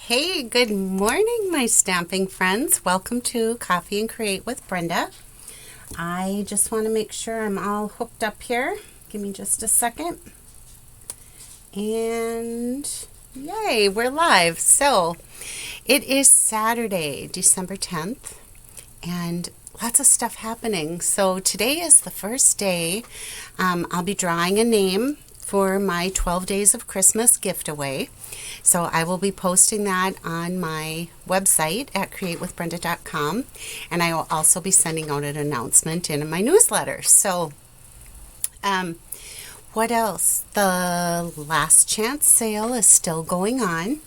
Hey, good morning, my stamping friends. Welcome to Coffee and Create with Brenda. I just want to make sure I'm all hooked up here. Give me just a second. And yay, we're live. So it is Saturday, December 10th, and lots of stuff happening. So today is the first day. I'll be drawing a name for my 12 Days of Christmas giveaway. So I will be posting that on my website at createwithbrenda.com, and I will also be sending out an announcement in my newsletter. So what else? The last chance sale is still going on.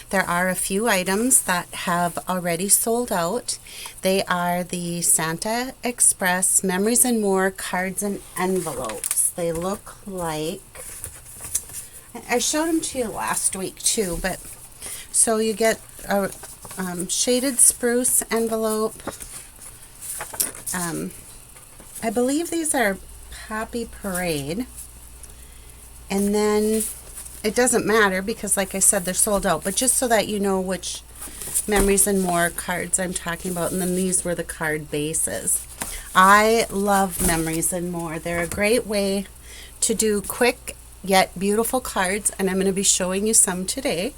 There are a few items that have already sold out. They are the Santa Express Memories and More cards and envelopes. They look like, I showed them to you last week too, but so you get a shaded spruce envelope. I believe these are Poppy Parade. And then it doesn't matter because, like I said, they're sold out, but just so that you know which Memories and More cards I'm talking about. And then these were the card bases. I love Memories and More. They're a great way to do quick yet beautiful cards, and I'm going to be showing you some today.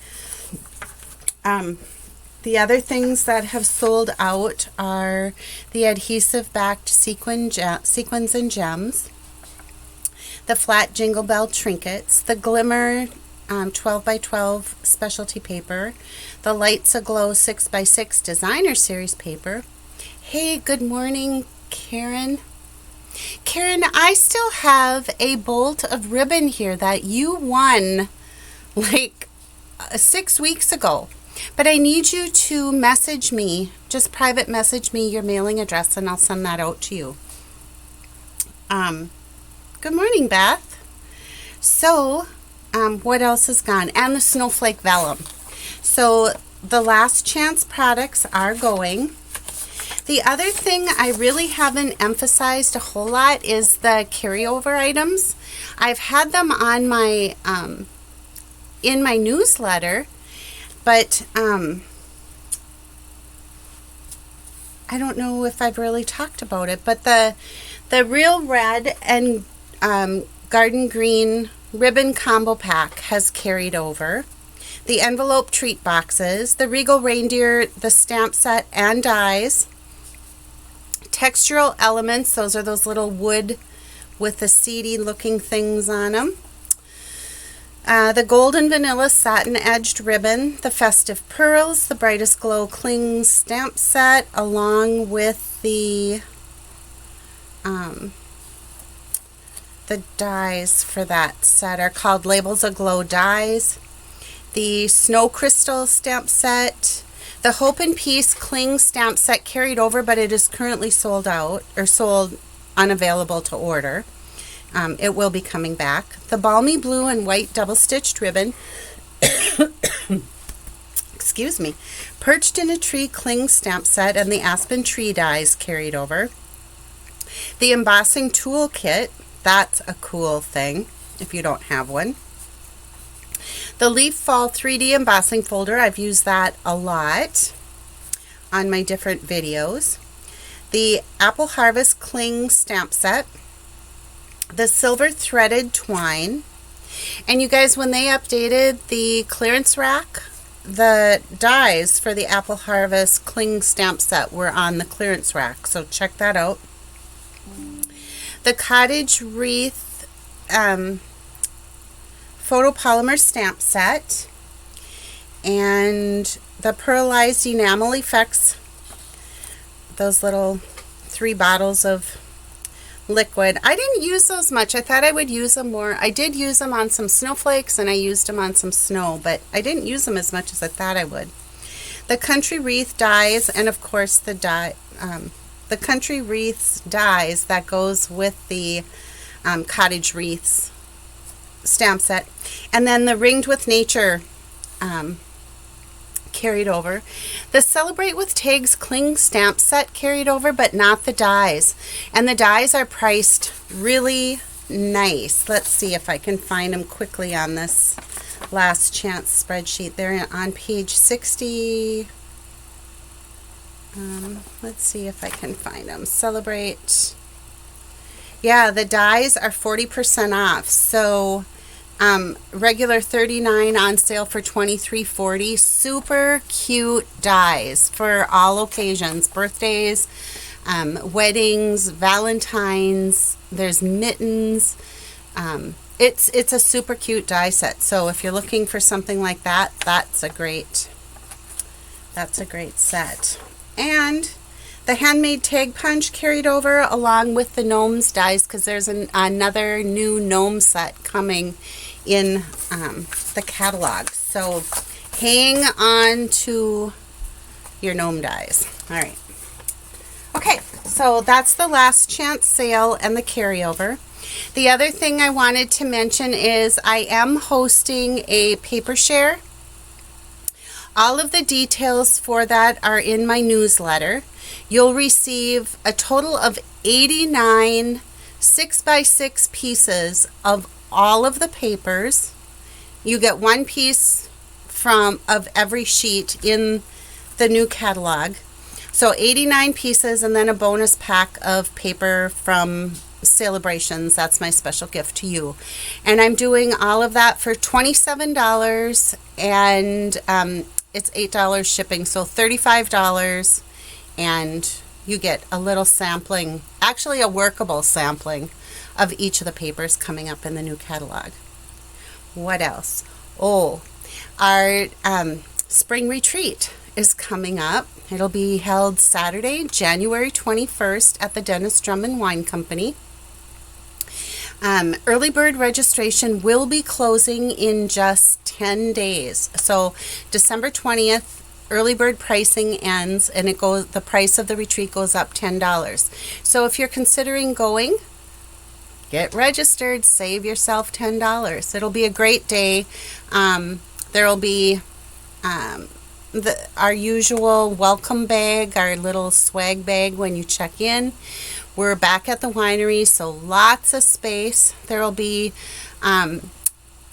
The other things that have sold out are the adhesive backed sequins and gems, the flat Jingle Bell trinkets, the glimmer 12 by 12 specialty paper, the Lights Aglow 6 by 6 designer series paper. Hey, good morning, Karen. Karen, I still have a bolt of ribbon here that you won like 6 weeks ago. But I need you to message me, just private message me your mailing address, and I'll send that out to you. Good morning, Beth. So, what else is gone? And the snowflake vellum. So, the last chance products are going. The other thing I really haven't emphasized a whole lot is the carryover items. I've had them on my in my newsletter, but I don't know if I've really talked about it. But the Real Red and Garden Green ribbon combo pack has carried over. The envelope treat boxes, the Regal Reindeer, the stamp set and dies. Textural elements, those are those little wood with the seedy looking things on them. The golden vanilla satin edged ribbon, the festive pearls, the brightest glow cling stamp set, along with the dies for that set are called Labels Aglow dies. The snow crystal stamp set. The Hope and Peace Cling stamp set carried over, but it is currently sold out or sold unavailable to order. It will be coming back. The Balmy Blue and White double stitched ribbon. Excuse me. Perched in a Tree Cling stamp set and the Aspen Tree dies carried over. The embossing tool kit. That's a cool thing if you don't have one. The Leaf Fall 3D embossing folder, I've used that a lot on my different videos. The Apple Harvest Cling stamp set. The Silver Threaded Twine. And you guys, when they updated the clearance rack, the dies for the Apple Harvest Cling stamp set were on the clearance rack, so check that out. The Cottage Wreath photopolymer stamp set, and the Pearlized Enamel Effects, those little 3 bottles of liquid. I didn't use those much. I thought I would use them more. I did use them on some snowflakes, and I used them on some snow, but I didn't use them as much as I thought I would. The Country Wreath dies, and of course the Country Wreaths dies that goes with the Cottage Wreaths stamp set. And then the Ringed with Nature carried over. The Celebrate with Tags Cling stamp set carried over, but not the dies. And the dies are priced really nice. Let's see if I can find them quickly on this last chance spreadsheet. They're on page 60. Let's see if I can find them. Celebrate. Yeah, the dies are 40% off. So regular $39 on sale for $23.40. Super cute dies for all occasions. Birthdays, weddings, Valentine's. There's mittens. It's a super cute die set. So if you're looking for something like that, that's a great set. And the handmade tag punch carried over along with the gnomes dies, because there's another new gnome set coming in the catalog. So hang on to your gnome dies. All right. Okay, so that's the last chance sale and the carryover. The other thing I wanted to mention is I am hosting a paper share. All of the details for that are in my newsletter. You'll receive a total of 89 6x6 pieces of all of the papers. You get one piece of every sheet in the new catalog. So 89 pieces, and then a bonus pack of paper from Celebrations. That's my special gift to you. And I'm doing all of that for $27, and it's $8 shipping, so $35, and you get a little sampling, actually a workable sampling of each of the papers coming up in the new catalog. What else? Oh, our spring retreat is coming up. It'll be held Saturday, January 21st at the Dennis Drummond Wine Company. Early bird registration will be closing in just 10 days. So December 20th, early bird pricing ends, and the price of the retreat goes up $10. So if you're considering going, get registered, save yourself $10. It'll be a great day. There will be our usual welcome bag, our little swag bag when you check in. We're back at the winery, so lots of space. There will be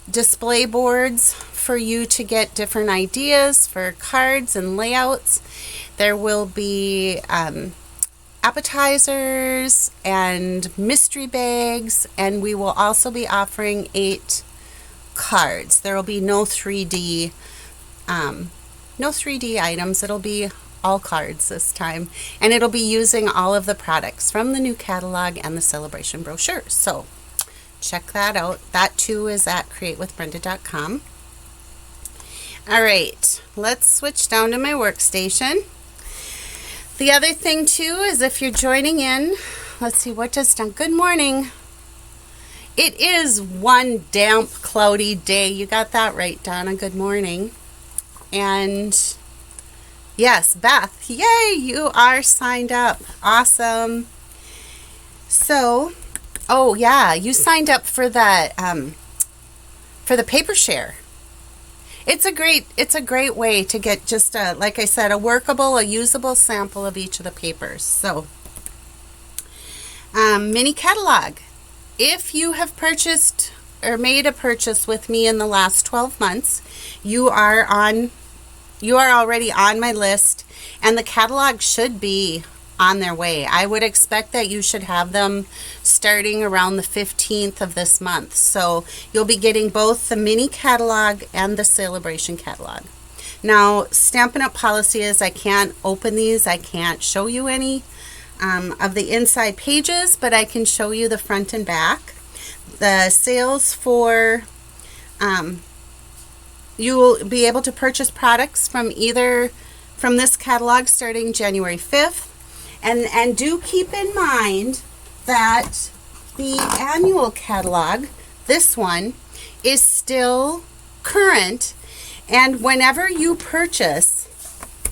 display boards for you to get different ideas for cards and layouts. There will be appetizers and mystery bags, and we will also be offering 8 cards. There will be no 3D items. It'll be all cards this time, and it'll be using all of the products from the new catalog and the celebration brochure. So check that out. That too is at createwithbrenda.com. All right, let's switch down to my workstation. The other thing too is if you're joining in, let's see, what does done? Good morning. It is one damp, cloudy day. You got that right, Donna. Good morning. And yes, Beth, yay, you are signed up. Awesome. So, oh yeah, you signed up for the paper share. It's a great way to get just like I said, a usable sample of each of the papers. So, mini catalog. If you have purchased or made a purchase with me in the last 12 months, you are already on my list, and the catalog should be on their way. I would expect that you should have them starting around the 15th of this month. So you'll be getting both the mini catalog and the celebration catalog. Now, Stampin' Up! Policy is I can't open these. I can't show you any of the inside pages, but I can show you the front and back. The sales for you will be able to purchase products from this catalog starting January 5th. And do keep in mind that the annual catalog, this one, is still current. And whenever you purchase,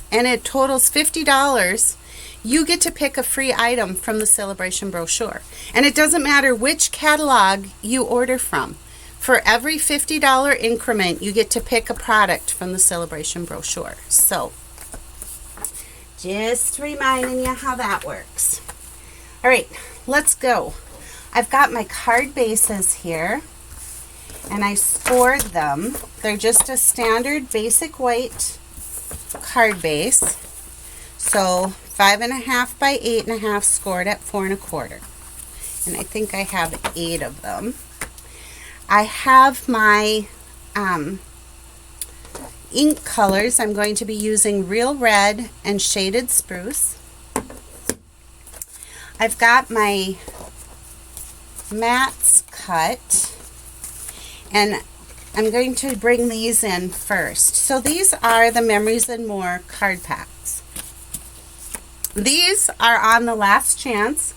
and it totals $50, you get to pick a free item from the celebration brochure. And it doesn't matter which catalog you order from. For every $50 increment, you get to pick a product from the celebration brochure. So, just reminding you how that works. All right, let's go. I've got my card bases here, and I scored them. They're just a standard basic white card base. So 5.5 by 8.5 scored at 4 1/4. And I think I have 8 of them. I have my ink colors. I'm going to be using Real Red and Shaded Spruce. I've got my mats cut, and I'm going to bring these in first. So these are the Memories and More card packs. These are on the last chance.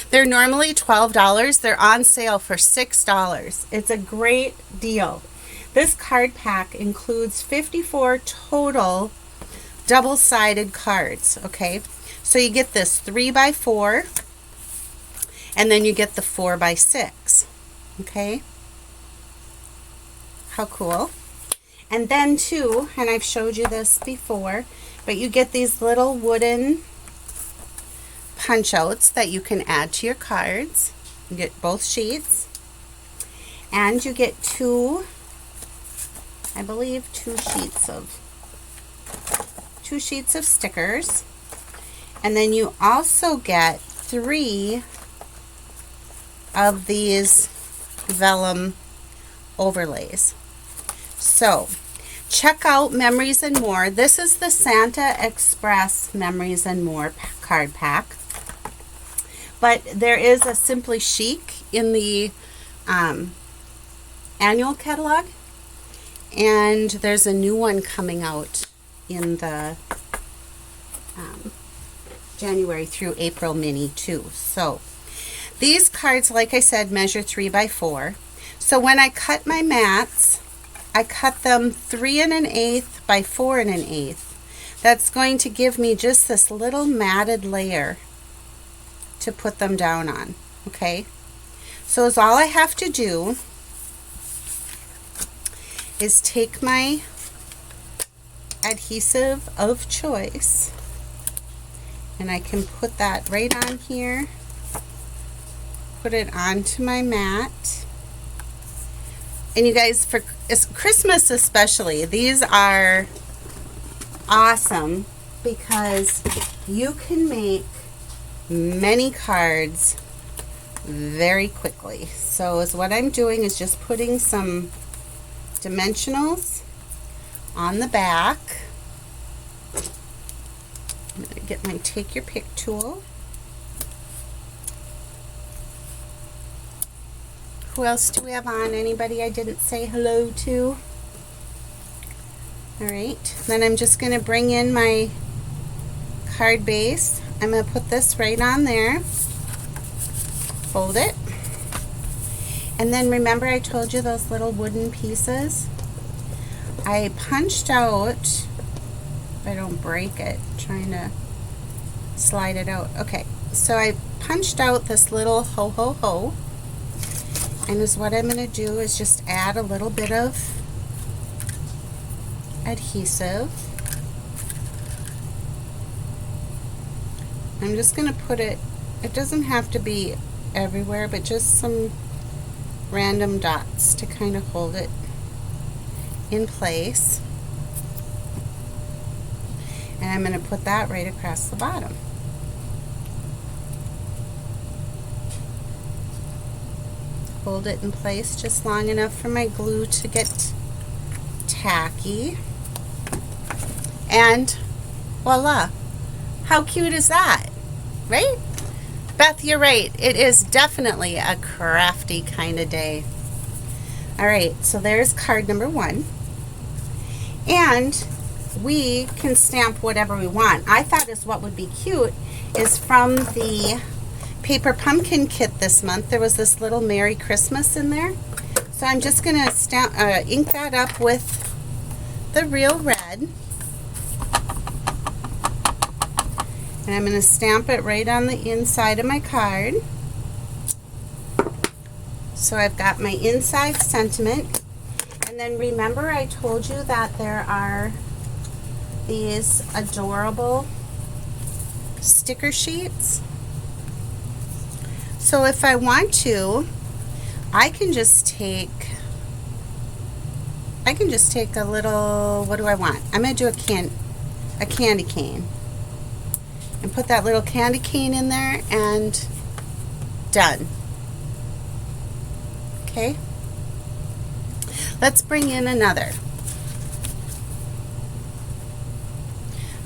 They're normally $12. They're on sale for $6. It's a great deal. This card pack includes 54 total double-sided cards, okay? So you get this 3x4, and then you get the 4x6, okay? How cool. And then too, and I've showed you this before, but you get these little wooden punch outs that you can add to your cards. You get both sheets, and you get two sheets of stickers, and then you also get 3 of these vellum overlays. So check out Memories and More. This is the Santa Express Memories and More card pack. But there is a Simply Chic in the annual catalog, and there's a new one coming out in the January through April mini too. So these cards, like I said, measure 3x4. So when I cut my mats, I cut them 3 1/8 by 4 1/8. That's going to give me just this little matted layer to put them down on, okay? So is all I have to do is take my adhesive of choice, and I can put that right on here, put it onto my mat. And you guys, for Christmas especially, these are awesome because you can make many cards very quickly. So is what I'm doing is just putting some dimensionals on the back. I'm going to get my Take Your Pick tool. Who else do we have on? Anybody I didn't say hello to? Alright, then I'm just going to bring in my card base. I'm going to put this right on there, fold it, and then remember I told you those little wooden pieces? I punched out, if I don't break it, trying to slide it out. Okay, so I punched out this little ho ho ho, and is what I'm going to do is just add a little bit of adhesive. I'm just going to put it, it doesn't have to be everywhere, but just some random dots to kind of hold it in place. And I'm going to put that right across the bottom. Hold it in place just long enough for my glue to get tacky. And voila! How cute is that? Right? Beth, you're right. It is definitely a crafty kind of day. Alright, so there's card number 1. And we can stamp whatever we want. I thought is what would be cute is from the paper pumpkin kit this month, there was this little Merry Christmas in there. So I'm just going to stamp, ink that up with the Real Red. And I'm going to stamp it right on the inside of my card. So I've got my inside sentiment. And then remember I told you that there are these adorable sticker sheets. So if I want to, I can just take I can just take a little, what do I want? I'm going to do a candy cane. And put that little candy cane in there and done. Okay? Let's bring in another.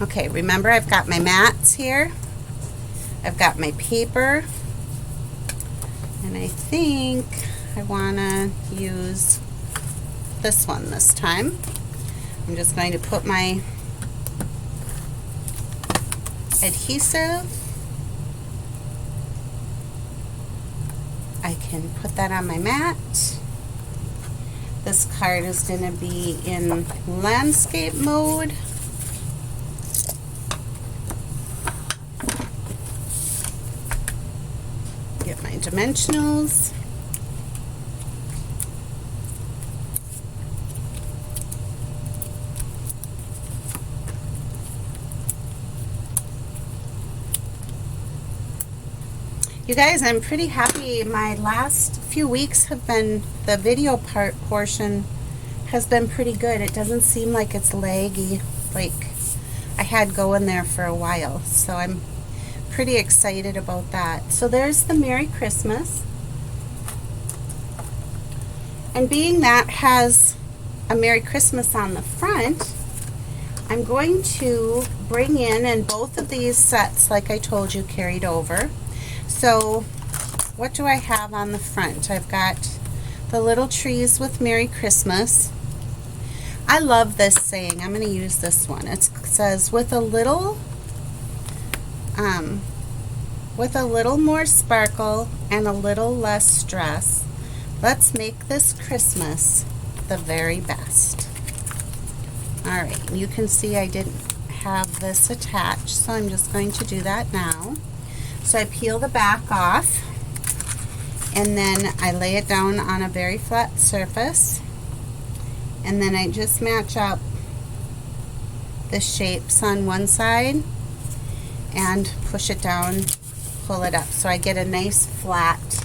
Okay, remember I've got my mats here. I've got my paper. And I think I want to use this one this time. I'm just going to put my adhesive. I can put that on my mat. This card is going to be in landscape mode. Get my dimensionals. You guys, I'm pretty happy. My last few weeks have been, the video portion has been pretty good. It doesn't seem like it's laggy like I had going there for a while. So I'm pretty excited about that. So there's the Merry Christmas. And being that has a Merry Christmas on the front, I'm going to bring in, and both of these sets, like I told you, carried over. So what do I have on the front? I've got the little trees with Merry Christmas. I love this saying. I'm going to use this one. It says, with a little more sparkle and a little less stress, let's make this Christmas the very best. All right, you can see I didn't have this attached, so I'm just going to do that now. So I peel the back off, and then I lay it down on a very flat surface, and then I just match up the shapes on one side and push it down, pull it up, so I get a nice flat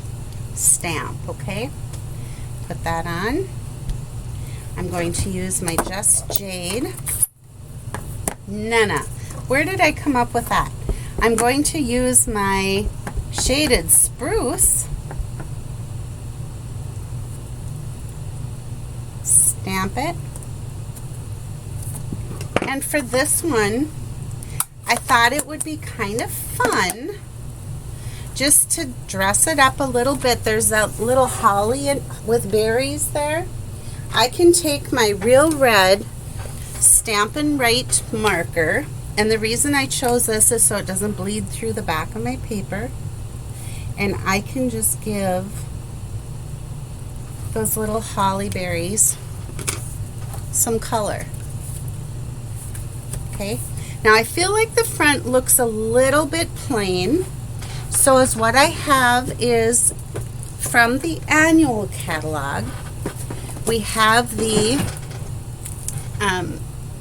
stamp. Okay, put that on. I'm going to use my Just Jade. Nana, where did I come up with that? I'm going to use my shaded spruce, stamp it, and for this one I thought it would be kind of fun just to dress it up a little bit. There's that little holly with berries there. I can take my Real Red Stampin' Right marker, and the reason I chose this is so it doesn't bleed through the back of my paper, and I can just give those little holly berries some color. Okay, now I feel like the front looks a little bit plain, so as what I have is from the annual catalog, we have the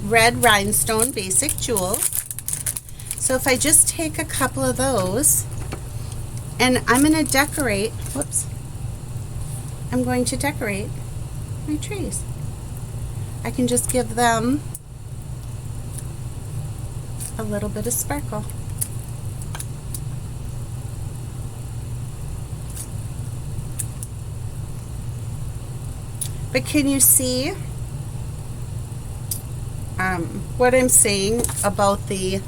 red rhinestone basic jewels. So if I just take a couple of those, and I'm going to decorate, I'm going to decorate my trees. I can just give them a little bit of sparkle. But can you see what I'm saying about the,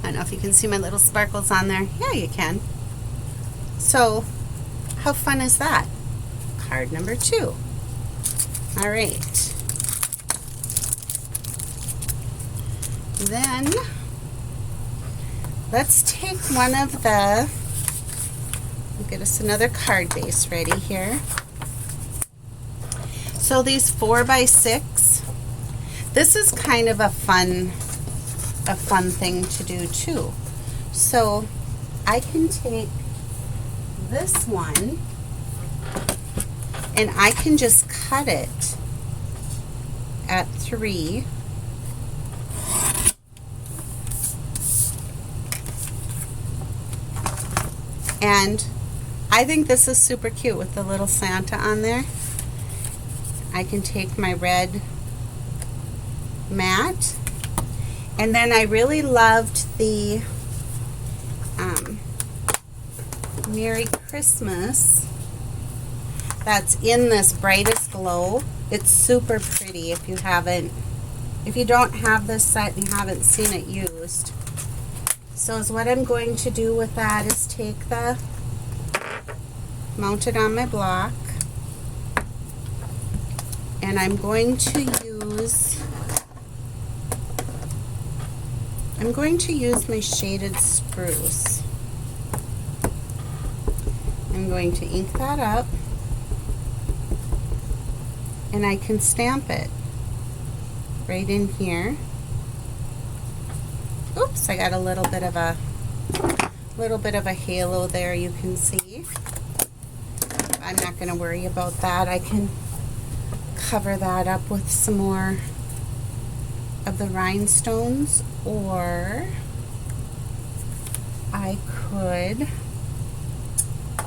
I don't know if you can see my little sparkles on there. Yeah, you can. So how fun is that? Card number 2. All right. Then let's take one of the, we'll get us another card base ready here. So these 4x6, this is kind of a fun thing to do too. So I can take this one and I can just cut it at 3. And I think this is super cute with the little Santa on there. I can take my red matte, and then I really loved the Merry Christmas that's in this Brightest Glow. It's super pretty if you don't have this set and you haven't seen it used. So is what I'm going to do with that is take mount it on my block, and I'm going to use my shaded spruce. I'm going to ink that up, and I can stamp it right in here. Oops, I got a little bit of a halo there, you can see. I'm not going to worry about that. I can cover that up with some more of the rhinestones, or I could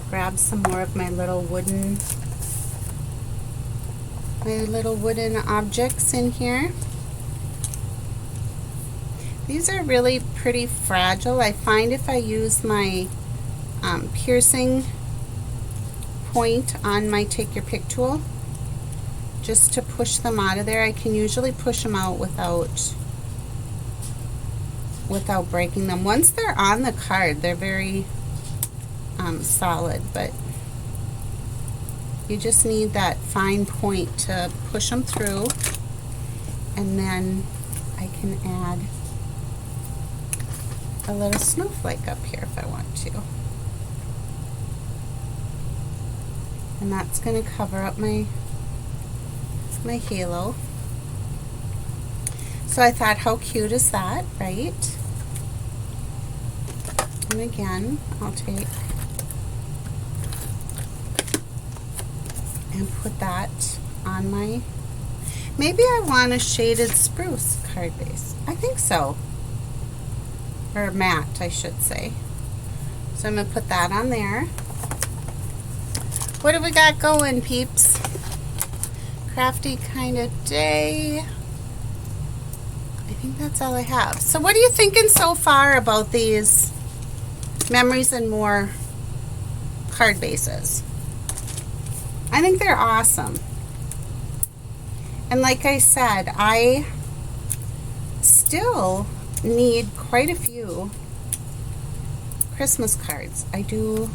grab some more of my little wooden objects in here. These are really pretty fragile. I find if I use my piercing point on my Take Your Pick tool just to push them out of there, I can usually push them out without breaking them. Once they're on the card, they're very solid, but you just need that fine point to push them through, and then I can add a little snowflake up here if I want to. And that's going to cover up my halo. So I thought, how cute is that, right? And again, I'll take and put that on my, maybe I want a shaded spruce card base. I think so. Or matte, I should say. So I'm going to put that on there. What do we got going, peeps? Crafty kind of day. I think that's all I have. So what are you thinking so far about these Memories and More card bases? I think they're awesome. And like I said, I still need quite a few Christmas cards. I do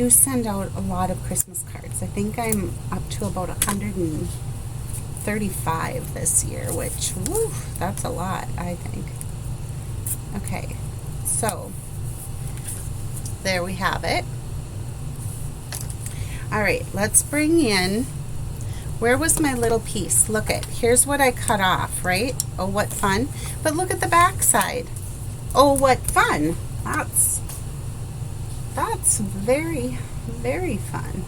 send out a lot of Christmas cards. I think I'm up to about 135 this year, which, woo, that's a lot, I think. Okay, so there we have it. All right, let's bring in, where was my little piece? Look at, here's what I cut off, right? Oh, what fun. But look at the back side. Oh, what fun. That's very, very fun.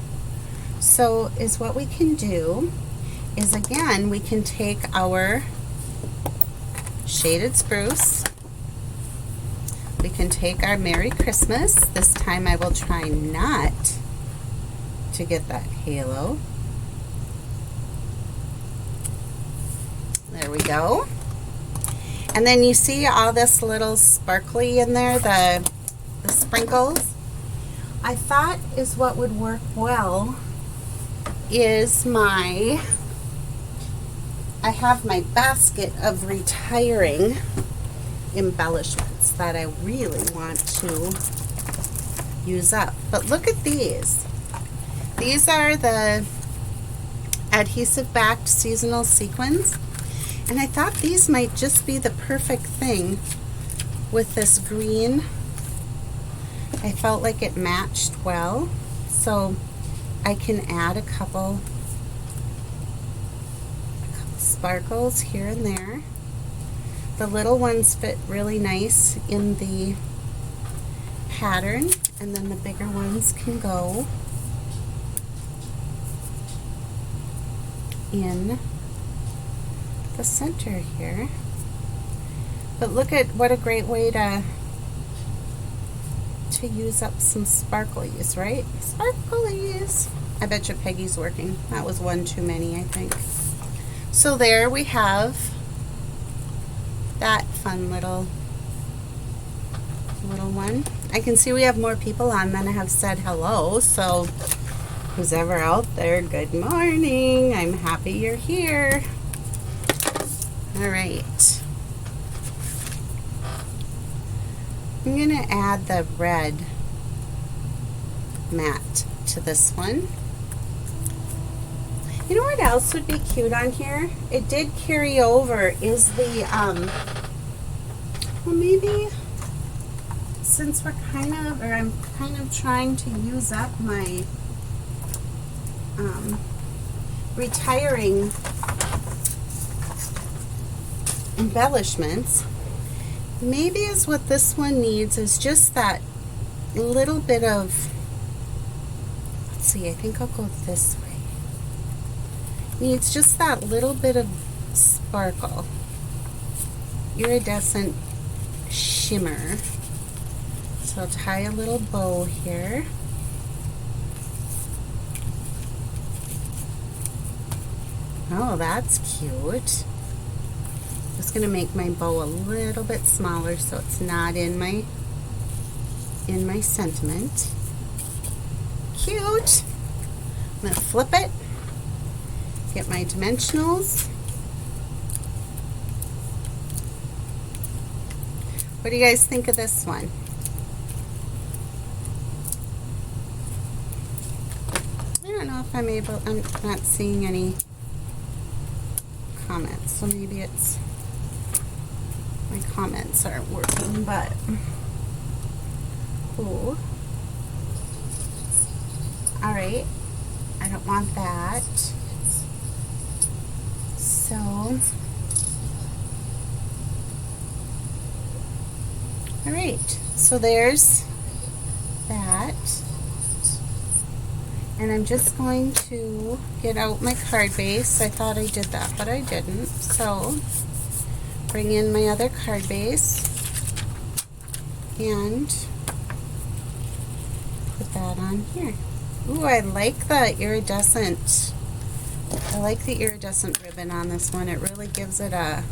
So is what we can do is, again, we can take our shaded spruce. We can take our Merry Christmas. This time I will try not to get that halo. There we go. And then you see all this little sparkly in there, the sprinkles. I thought is what would work well is I have my basket of retiring embellishments that I really want to use up. But look at these. These are the adhesive backed seasonal sequins. And I thought these might just be the perfect thing with this green. I felt like it matched well, so I can add a couple sparkles here and there. The little ones fit really nice in the pattern, and then the bigger ones can go in the center here. But look at what a great way to use up some sparklies, right? Sparklies. I bet you Peggy's working. That was one too many, I think. So there we have that fun little one. I can see we have more people on than I have said hello, so who's ever out there, good morning. I'm happy you're here. All right. I'm going to add the red mat to this one. You know what else would be cute on here? It did carry over is the, well, maybe since we're I'm kind of trying to use up my retiring embellishments, maybe is what this one needs is just that little bit of, let's see, I think I'll go this way. Needs just that little bit of sparkle, iridescent shimmer. So I'll tie a little bow here. Oh, that's cute. Just gonna make my bow a little bit smaller so it's not in my sentiment. Cute. I'm gonna flip it. Get my dimensionals. What do you guys think of this one? I don't know if I'm not seeing any comments, so maybe it's my comments aren't working, but ooh. All right, I don't want that. So, all right, so there's that. And I'm just going to get out my card base. I thought I did that, but I didn't. So, bring in my other card base and put that on here. Ooh, I like the iridescent. I like the iridescent ribbon on this one. It really gives it a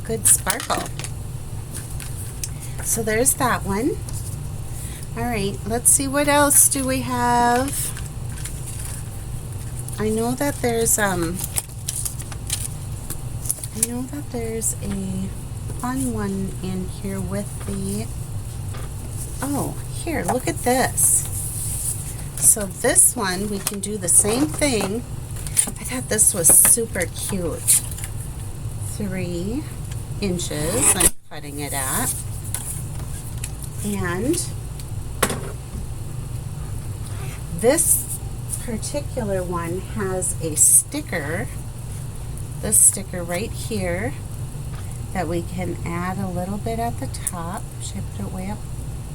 good sparkle. So there's that one. All right, let's see what else do we have. I know that there's a fun one in here with the, oh, here, look at this. So this one, we can do the same thing. I thought this was super cute. 3 inches, I'm cutting it at. And this particular one has a sticker, this sticker right here, that we can add a little bit at the top. Should I put it way up?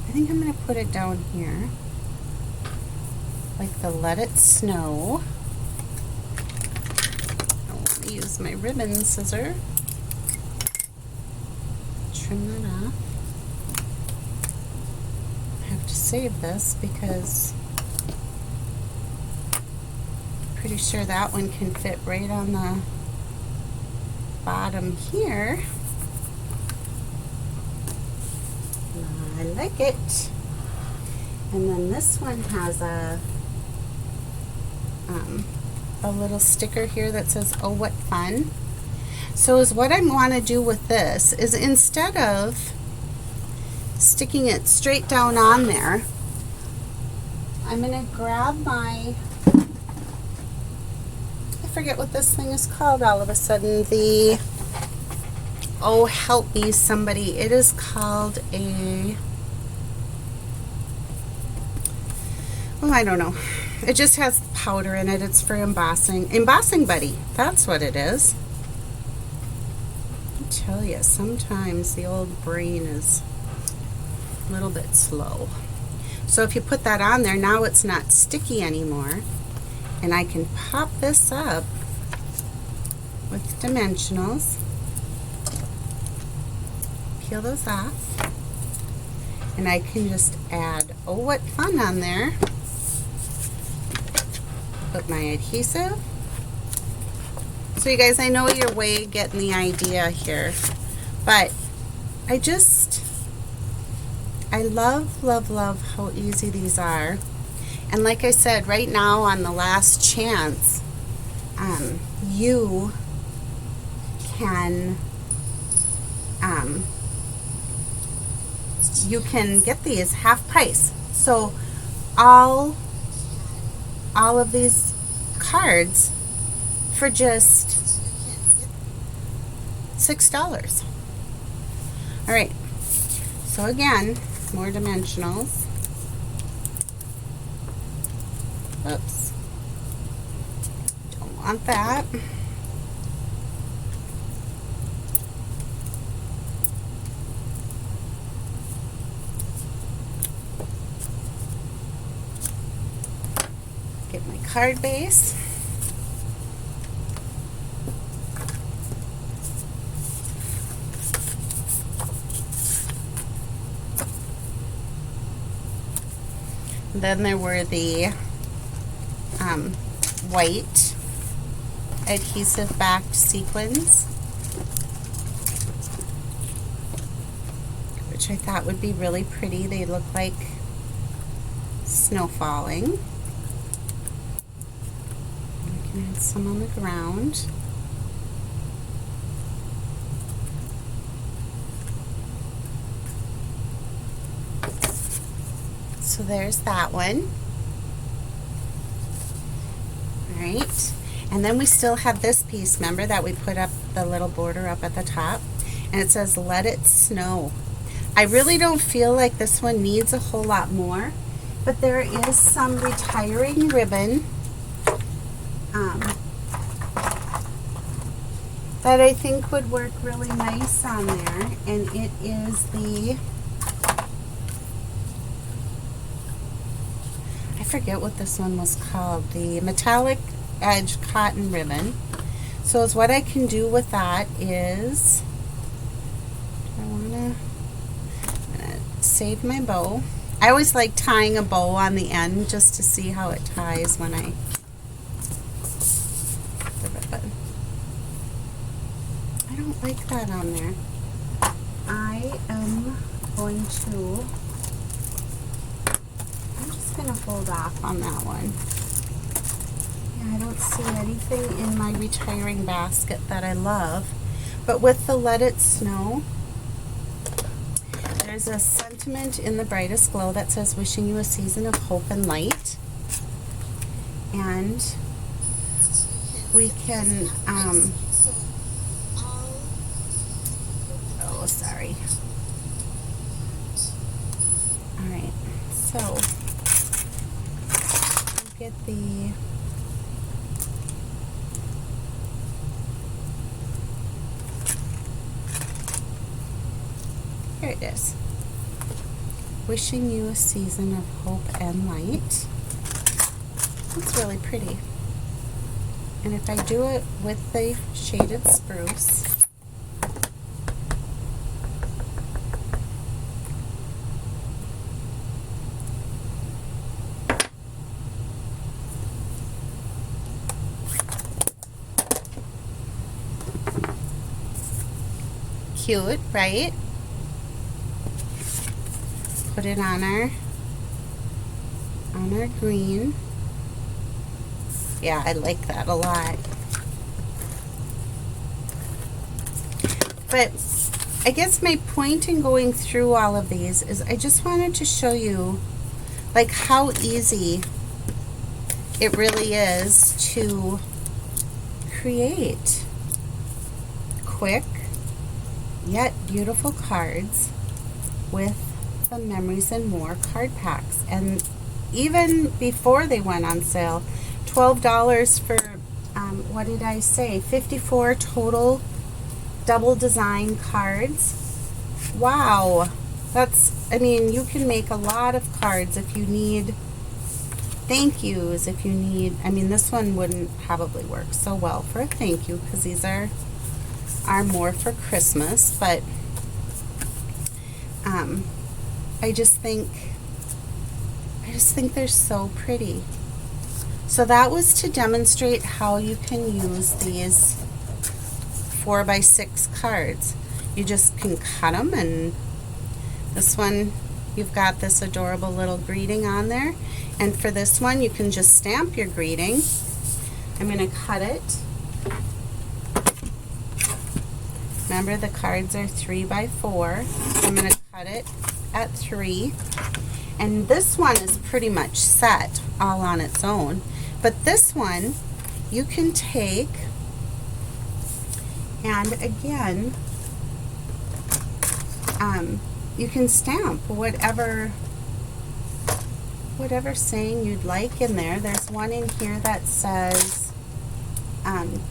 I think I'm going to put it down here. Like the Let It Snow. I want to use my ribbon scissor. Trim that off. I have to save this because I'm pretty sure that one can fit right on the bottom here. I like it. And then this one has a little sticker here that says, oh, what fun. So is what I want to do with this is instead of sticking it straight down on there, I'm going to grab my, I forget what this thing is called all of a sudden, the, oh, help me somebody, it is called a, oh, I don't know. It just has powder in it. It's for embossing. Embossing Buddy. That's what it is. I tell you, sometimes the old brain is a little bit slow. So if you put that on there, now it's not sticky anymore. And I can pop this up with dimensionals. Peel those off. And I can just add, oh, what fun on there. put my adhesive. So you guys, I know you're way getting the idea here, but I love, love, love how easy these are. And like I said, right now on the last chance, you can get these half price. So all of these cards for just $6. All right, so again, more dimensionals. Oops, don't want that. Get my card base. Then there were the white adhesive backed sequins, which I thought would be really pretty. They look like snow falling. I can add some on the ground. So there's that one. All right, and then we still have this piece, remember, that we put up the little border up at the top, and it says "Let It Snow." I really don't feel like this one needs a whole lot more, but there is some retiring ribbon that I think would work really nice on there, and it is the, I forget what this one was called, the metallic edge cotton ribbon. So is what I can do with that is, I'm gonna save my bow. I always like tying a bow on the end just to see how it ties when I don't like that on there. I am going to, I'm just going to hold off on that one. Yeah, I don't see anything in my retiring basket that I love. But with the Let It Snow, there's a sentiment in the brightest glow that says, "Wishing you a season of hope and light." And we can, oh, sorry. All right, so get the, here it is. "Wishing you a season of hope and light." It's really pretty. And if I do it with the shaded spruce, cute, right? Put it on our green. Yeah, I like that a lot. But I guess my point in going through all of these is I just wanted to show you like how easy it really is to create quick yet beautiful cards with the Memories and More card packs. And even before they went on sale, $12 for, what did I say, 54 total double design cards. Wow. That's, I mean, you can make a lot of cards if you need thank yous, if you need, I mean, this one wouldn't probably work so well for a thank you because these are more for Christmas, but I just think they're so pretty. So that was to demonstrate how you can use these 4x6 cards. You just can cut them, and this one, you've got this adorable little greeting on there. And for this one, you can just stamp your greeting. I'm going to cut it. Remember, the cards are 3x4. I'm going to cut it at 3. And this one is pretty much set all on its own. But this one, you can take and again, you can stamp whatever saying you'd like in there. There's one in here that says,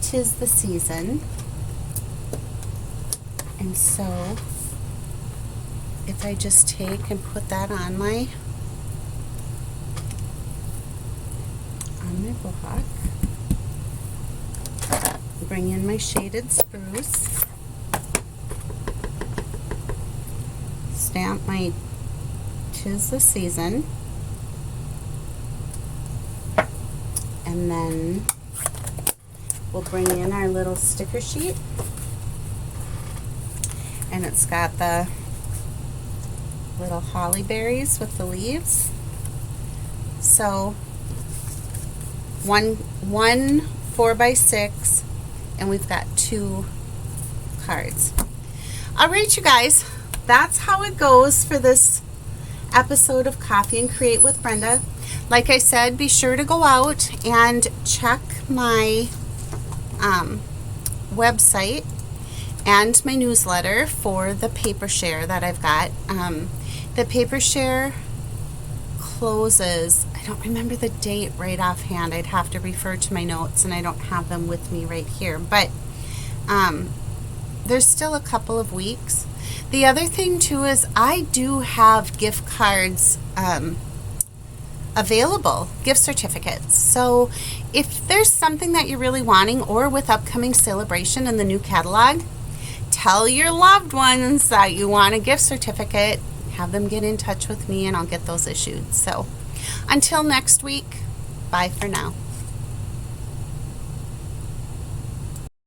'tis the season. And so, if I just take and put that on my block, bring in my shaded spruce, stamp my 'tis the season, and then we'll bring in our little sticker sheet, and it's got the little holly berries with the leaves. So one 4x6, and we've got 2 cards. All right, you guys, that's how it goes for this episode of Coffee and Create with Brenda. Like I said, be sure to go out and check my website and my newsletter for the paper share that I've got. The paper share closes, I don't remember the date right offhand. I'd have to refer to my notes, and I don't have them with me right here. But there's still a couple of weeks. The other thing too is I do have gift cards available, gift certificates. So if there's something that you're really wanting, or with upcoming celebration in the new catalog, tell your loved ones that you want a gift certificate. Have them get in touch with me, and I'll get those issued. So until next week, bye for now.